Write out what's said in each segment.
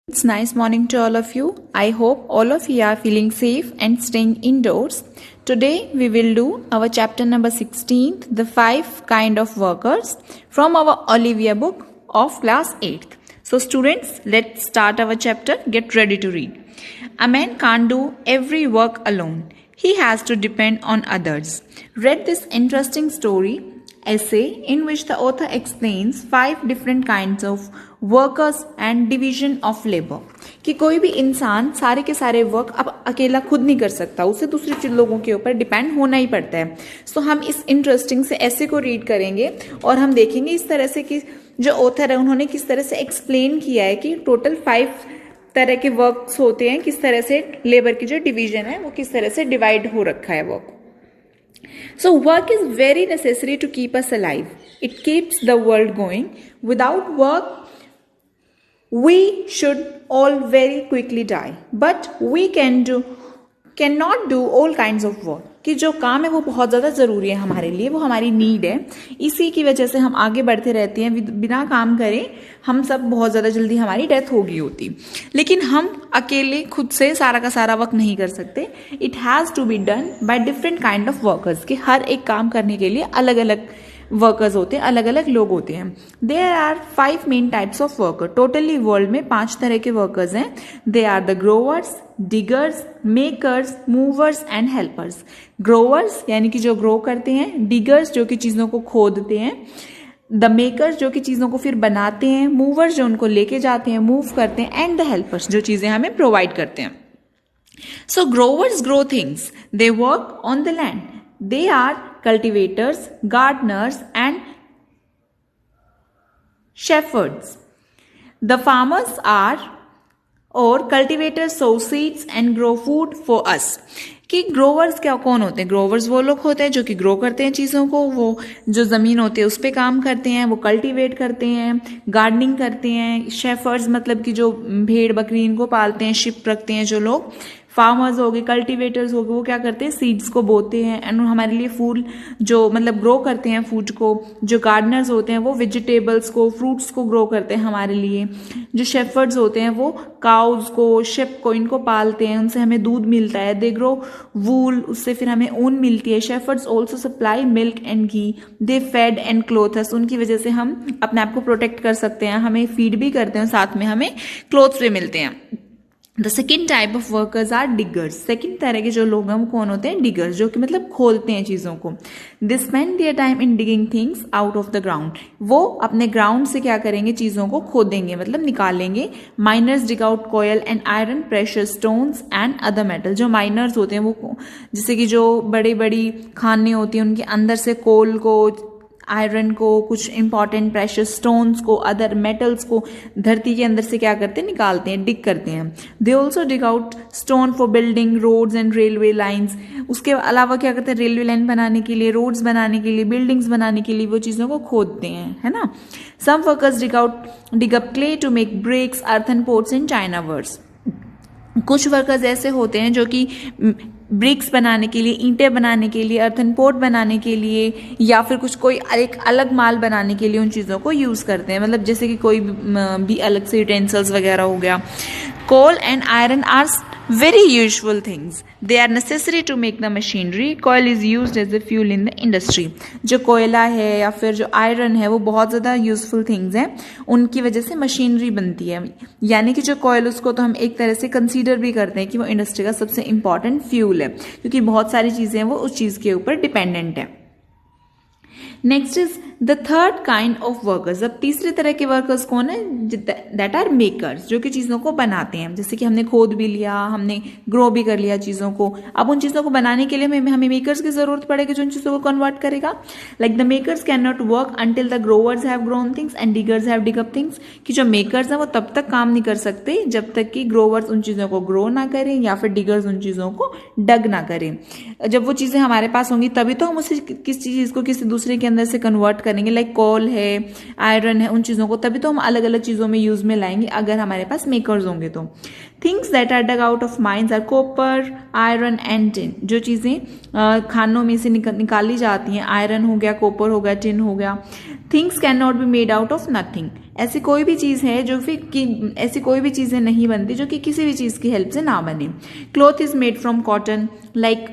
It's nice morning to all of you. I hope all of you are feeling safe and staying indoors. Today we will do our chapter number 16, the 5 kind of workers from our Olivia book of class 8th. So students, let's start our chapter. Get ready to read. A man can't do every work alone. He has to depend on others. Read this interesting story essay in which the author explains 5 different kinds of workers and division of labor. कि कोई भी इंसान सारे के सारे work अब अकेला खुद नहीं कर सकता, उसे दूसरे लोगों के ऊपर डिपेंड होना ही पड़ता है. सो हम इस इंटरेस्टिंग से ऐसे को रीड करेंगे और हम देखेंगे इस तरह से कि जो ऑथर है उन्होंने किस तरह से एक्सप्लेन किया है कि टोटल 5 तरह के वर्क्स होते हैं, किस तरह से लेबर की जो डिवीजन है वो किस तरह से डिवाइड हो रखा है work. So work is very necessary to keep us alive. It keeps the world going. Without work, we should all very quickly die. But we cannot do all kinds of work. कि जो काम है वो बहुत ज़्यादा ज़रूरी है हमारे लिए, वो हमारी नीड है. इसी की वजह से हम आगे बढ़ते रहते हैं. बिना काम करें हम सब बहुत ज़्यादा जल्दी हमारी डेथ हो गई होती. लेकिन हम अकेले खुद से सारा का सारा वर्क नहीं कर सकते. It has to be done by different kind of workers. कि हर एक काम करने के लिए अलग अलग वर्कर्स होते हैं, अलग अलग लोग होते हैं. There are 5 main types of worker. Totally world में 5 तरह के वर्कर्स हैं. They are the growers, diggers, makers, movers and helpers. Growers यानी कि जो ग्रो करते हैं, डिगर्स जो कि चीजों को खोदते हैं, द मेकर्स जो कि चीजों को फिर बनाते हैं, मूवर्स जो उनको लेके जाते हैं, मूव करते हैं, एंड द हेल्पर्स जो चीजें हमें प्रोवाइड करते हैं. So growers grow things, they work on the land. They are cultivators, gardeners and shepherds. The farmers are और cultivators sow seeds and grow food for us. कि growers क्या कौन होते हैं? ग्रोवर्स वो लोग होते हैं जो कि ग्रो करते हैं चीज़ों को, वो जो ज़मीन होती है उस पर काम करते हैं, वो कल्टीवेट करते हैं, गार्डनिंग करते हैं. शेफर्ड्स मतलब कि जो भेड़ बकरी इनको पालते हैं, शिप रखते हैं जो लोग. फार्मर्स हो गए, कल्टीवेटर्स हो गए, वो क्या करते हैं? सीड्स को बोते हैं एंड हमारे लिए फूड जो मतलब ग्रो करते हैं फूड को. जो गार्डनर्स होते हैं वो वेजिटेबल्स को, फ्रूट्स को ग्रो करते हैं हमारे लिए. जो शेफर्ड्स होते हैं वो काउज को, शिप को, इनको पालते हैं, उनसे हमें दूध मिलता है. दे ग्रो वूल, उससे फिर हमें ऊन मिलती है. Shepherds also supply milk and ghee. They fed and clothe us. उनकी वजह से हम अपने आप को प्रोटेक्ट कर सकते हैं, हमें फीड भी करते हैं, साथ में हमें क्लोथ्स भी मिलते हैं. The second type of workers are diggers. Second तरह के जो लोग हैं वो कौन होते हैं? डिगर्स, जो कि मतलब खोदते हैं चीजों को. They spend their time in digging things out of the ground. वो अपने ग्राउंड से क्या करेंगे? चीजों को खोदेंगे, मतलब निकालेंगे. Miners dig out coal and iron, precious stones and other metal. जो माइनर्स होते हैं वो जैसे कि जो बड़ी बड़ी खानें होती हैं उनके अंदर से कोल को, आयरन को, कुछ इंपॉर्टेंट प्रेशियस स्टोन्स को, अदर मेटल्स को धरती के अंदर से क्या करते हैं? निकालते हैं, डिग करते हैं. They also dig out stone for building roads and railway lines. उसके अलावा क्या करते हैं? रेलवे लाइन बनाने के लिए, रोड्स बनाने के लिए, बिल्डिंग्स बनाने के लिए वो चीज़ों को खोदते हैं, है ना. Some workers dig up clay to make bricks, earthen pots and china wares. कुछ वर्कर्स ऐसे होते हैं जो कि ब्रिक्स बनाने के लिए, ईंटें बनाने के लिए, अर्थन पोट बनाने के लिए, या फिर कुछ कोई एक अलग माल बनाने के लिए उन चीज़ों को यूज़ करते हैं. मतलब जैसे कि कोई भी अलग से यूटेंसिल्स वगैरह हो गया. Coal and iron are very useful things. They are necessary to make the machinery. Coal is used as a fuel in the industry. जो कोयला है या फिर जो आयरन है वो बहुत ज़्यादा यूजफुल थिंग्स हैं, उनकी वजह से मशीनरी बनती है. यानी कि जो कोयल, उसको तो हम एक तरह से कंसीडर भी करते हैं कि वो इंडस्ट्री का सबसे इंपॉर्टेंट फ्यूल है, क्योंकि बहुत सारी चीज़ें हैं वो उस चीज़ के ऊपर डिपेंडेंट है. Next is the third kind of workers. अब तीसरे तरह के वर्कर्स कौन है? दैट आर मेकर्स, जो कि चीज़ों को बनाते हैं. जैसे कि हमने खोद भी लिया, हमने ग्रो भी कर लिया चीज़ों को. अब उन चीज़ों को बनाने के लिए हमें मेकर्स की जरूरत पड़ेगी जो उन चीज़ों को कन्वर्ट करेगा. Like the makers can not work until the growers have grown things and diggers have dig up things. कि जो मेकर्स हैं वो तब तक काम नहीं कर सकते जब तक कि ग्रोवर्स उन चीज़ों को ग्रो ना करें या फिर डिगर्स उन चीज़ों को डग ना करें. जब वो चीज़ें हमारे पास होंगी तभी तो हम उसे किसी चीज़ को किसी दूसरे के अंदर से कन्वर्ट करेंगे. लाइक कोल है, आयरन है, उन चीज़ों को तभी तो हम अलग अलग चीज़ों में यूज में लाएंगे अगर हमारे पास मेकर्स होंगे तो. Things that are dug out of mines are copper, iron and tin. जो चीज़ें खानों में से निकाली जाती हैं, आयरन हो गया, कॉपर हो गया, टिन हो गया. Things can not be made out of nothing. ऐसी कोई भी चीज़ है जो फिर कि ऐसी कोई भी चीज़ें नहीं बनती जो कि किसी भी चीज़ की हेल्प से ना बने। Cloth is made from cotton, like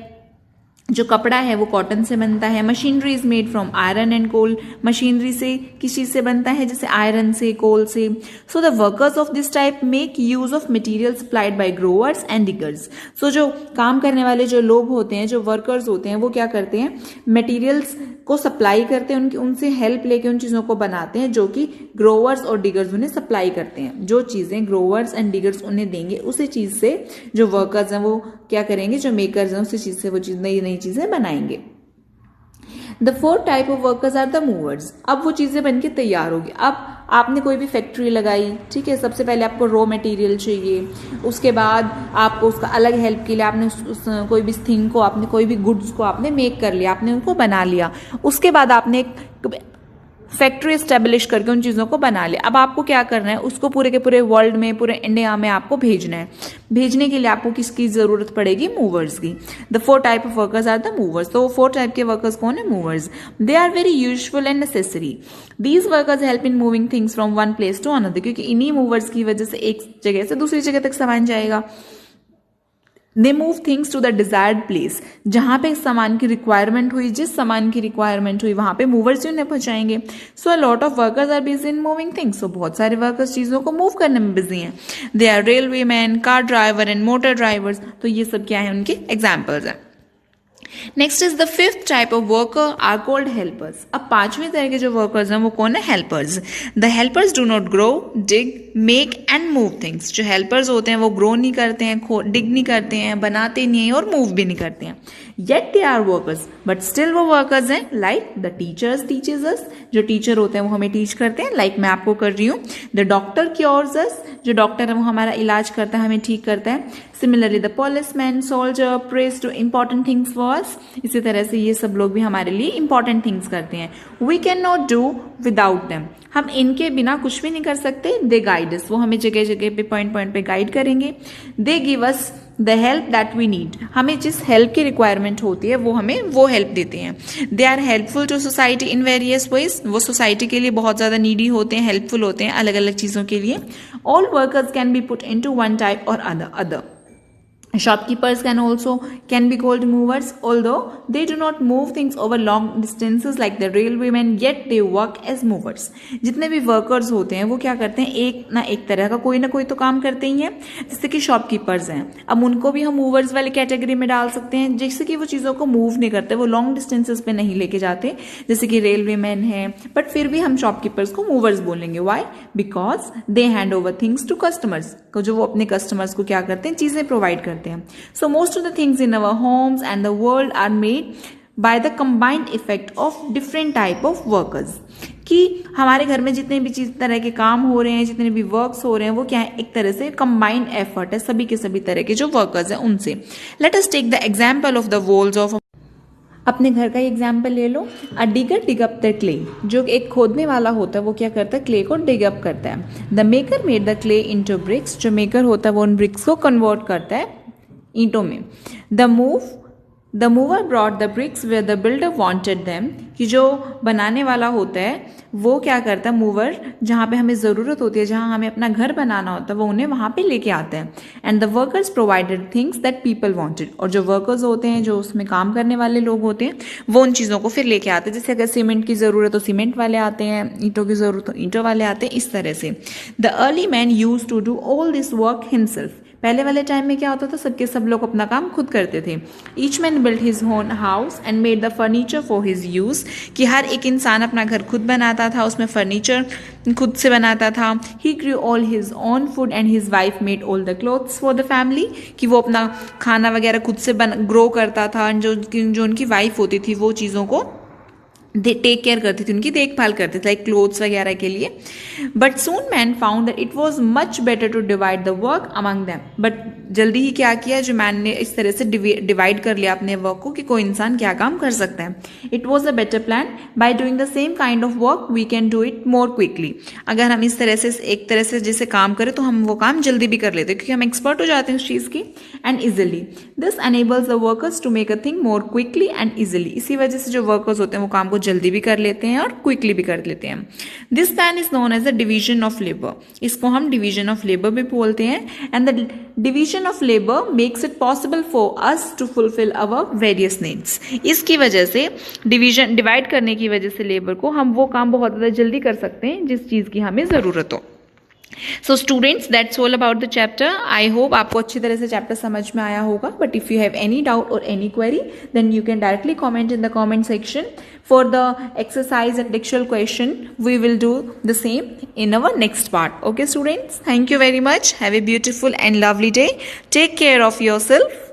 जो कपड़ा है वो कॉटन से बनता है। Machinery is made from iron and coal, machinery से किस चीज से बनता है, जैसे आयरन से, कोल से। So the workers of this type make use of material supplied by growers and diggers. So जो काम करने वाले जो लोग होते हैं, जो वर्कर्स होते हैं, वो क्या करते हैं, मटेरियल्स को सप्लाई करते हैं, उनसे हेल्प लेके उन चीजों को बनाते हैं जो कि ग्रोवर्स और डिगर्स उन्हें सप्लाई करते हैं। जो चीजें ग्रोवर्स एंड डिगर्स उन्हें देंगे उसी चीज से जो वर्कर्स हैं वो क्या करेंगे, जो मेकर्स हैं उसी चीज से वो चीज नई नई चीजें बनाएंगे। The fourth type of workers are the movers. अब वो चीजें बनके तैयार होगी। अब आपने कोई भी फैक्ट्री लगाई, ठीक है, सबसे पहले आपको रॉ मटेरियल चाहिए, उसके बाद आपको उसका अलग हेल्प के लिए आपने कोई भी थिंग को, आपने कोई भी गुड्स को आपने मेक कर लिया, आपने उनको बना लिया, उसके बाद आपने एक फैक्ट्री एस्टेब्लिश करके उन चीज़ों को बना लिया। अब आपको क्या करना है, उसको पूरे के पूरे वर्ल्ड में, पूरे इंडिया में आपको भेजना है। भेजने के लिए आपको किसकी जरूरत पड़ेगी, मूवर्स की। The 4 type of workers are the movers. तो 4 टाइप के वर्कर्स कौन है, movers. They are very useful and necessary. These workers help in moving things from one place to another, क्योंकि इन्हीं मूवर्स की वजह से एक जगह से दूसरी जगह तक सामान जाएगा। They move things to the desired place, जहां पे सामान की रिक्वायरमेंट हुई, जिस सामान की रिक्वायरमेंट हुई वहां पे मूवर्स उन्हें पहुंचाएंगे। So a lot of workers are busy in moving things. So बहुत सारे वर्कर्स चीजों को मूव करने में बिजी हैं। They are railway man, car driver and motor drivers. तो ये सब क्या है, उनके एग्जाम्पल्स हैं। Next is the 5th type of worker are called helpers. अब 5वें तरह के जो वर्कर्स हैं वो कौन है, helpers. The helpers do not grow, dig, make and move things. जो हेल्पर्स होते हैं वो ग्रो नहीं करते हैं, डिग नहीं करते हैं, बनाते नहीं हैं और मूव भी नहीं करते हैं। Yet they are workers, but still वो वर्कर्स हैं। Like the teachers teaches us, जो टीचर होते हैं वो हमें टीच करते हैं, लाइक मैं आपको कर रही हूँ। द डॉक्टर क्योर्स अस, जो डॉक्टर है वो हमारा इलाज करता है, हमें ठीक करता है। Similarly the policeman, soldier, press two important things for us. इसी तरह से ये सब लोग भी हमारे लिए इंपॉर्टेंट थिंग्स करते हैं। We can not do without them, हम इनके बिना कुछ भी नहीं कर सकते। दे गाइड अस, वो हमें जगह जगह पे पॉइंट पॉइंट पे गाइड करेंगे। They give us the help that we need, हमें जिस हेल्प की रिक्वायरमेंट होती है वो हमें वो हेल्प देते हैं। They are helpful to society in various ways, वो सोसाइटी के लिए बहुत ज्यादा नीडी होते हैं, हेल्पफुल होते हैं अलग अलग चीजों के लिए। All workers can be put into one type और other. Shopkeepers can be called movers, although they do not move things over long distances like the railwaymen, yet they work as movers. जितने भी workers होते हैं वो क्या करते हैं, एक ना एक तरह का कोई ना कोई तो काम करते ही हैं। जैसे कि शॉपकीपर्स हैं, अब उनको भी हम मूवर्स वाली कैटेगरी में डाल सकते हैं। जैसे कि वो चीज़ों को मूव नहीं करते, वो लॉन्ग डिस्टेंसेस पे नहीं लेके जाते, जैसे कि रेलवेमैन है, बट फिर भी हम शॉपकीपर्स को मूवर्स बोलेंगे। Why, because they hand over things to customers, जो वो अपने कस्टमर्स को क्या करते हैं, चीजें प्रोवाइड करते हैं। So most of the things in our homes and the world are made by the combined effect of different type of workers. कि हमारे घर में जितने भी चीज तरह के काम हो रहे हैं, जितने भी वर्क्स हो रहे हैं, वो क्या है, एक तरह से कंबाइंड एफर्ट है सभी के सभी तरह के जो वर्कर्स हैं उनसे। Let us take the example of the walls of, अपने घर का एग्जाम्पल ले लो। A digger dig up the clay, जो एक खोदने वाला होता है वो क्या करता है, क्ले को डिग अप करता है। The maker made the clay into bricks, जो मेकर होता है वो उन ब्रिक्स को कन्वर्ट करता है ईंटों में। The mover brought the bricks where the builder wanted them, कि जो बनाने वाला होता है वो क्या करता है, मूवर जहाँ पे हमें ज़रूरत होती है, जहाँ हमें अपना घर बनाना होता है, वो उन्हें वहाँ पे लेके आते हैं। And the workers provided things that people wanted, और जो वर्कर्स होते हैं, जो उसमें काम करने वाले लोग होते हैं, वो उन चीज़ों को फिर लेके आते हैं। जैसे अगर सीमेंट की ज़रूरत हो सीमेंट वाले आते हैं, ईंटों की ज़रूरत हो ईंटों वाले आते हैं, इस तरह से। The early man used to do all this work himself, पहले वाले टाइम में क्या होता था, सब लोग अपना काम खुद करते थे। Each man build his own house and made the furniture for his use, कि हर एक इंसान अपना घर खुद बनाता था, उसमें फर्नीचर खुद से बनाता था। He grew all his own food and his wife made all the clothes for the family, कि वो अपना खाना वगैरह खुद से ग्रो करता था। जो उनकी वाइफ होती थी वो चीज़ों को टेक केयर करती थी, उनकी देखभाल करते थे, लाइक क्लोथ्स वगैरह के लिए। But soon man found that it was much better to divide the work among them, but जल्दी ही क्या किया, जो मैन ने इस तरह से डिवाइड कर लिया अपने वर्क को कि कोई इंसान क्या काम कर सकता है. It was a better plan. By doing the same kind of work we can do it more quickly. अगर हम इस तरह से एक तरह से जैसे काम करें तो हम वो काम जल्दी भी कर लेते हैं, क्योंकि हम एक्सपर्ट हो जाते हैं उस चीज़ की. And easily this enables the workers to make a thing more quickly and easily. इसी वजह से जो वर्कर्स होते हैं वो काम को जल्दी भी कर लेते हैं और क्विकली भी कर लेते हैं. This plan is known as the division of labour. इसको हम डिवीजन ऑफ लेबर भी बोलते हैं. And the division of labour makes it possible for us to fulfil our various needs. इसकी वजह से डिवाइड करने की वजह से लेबर को हम वो काम बहुत ज़्यादा जल्दी कर सकते हैं जिस चीज़ की हमें ज़रूरत हो. So students, that's all about the chapter. I hope आपको अच्छी तरह से चैप्टर समझ में आया होगा. But if you have any doubt और any query then you can directly comment in the comment section. For the exercise and textual question we will do the same in our next part. Okay students, thank you very much. Have a beautiful and lovely day. Take care of yourself.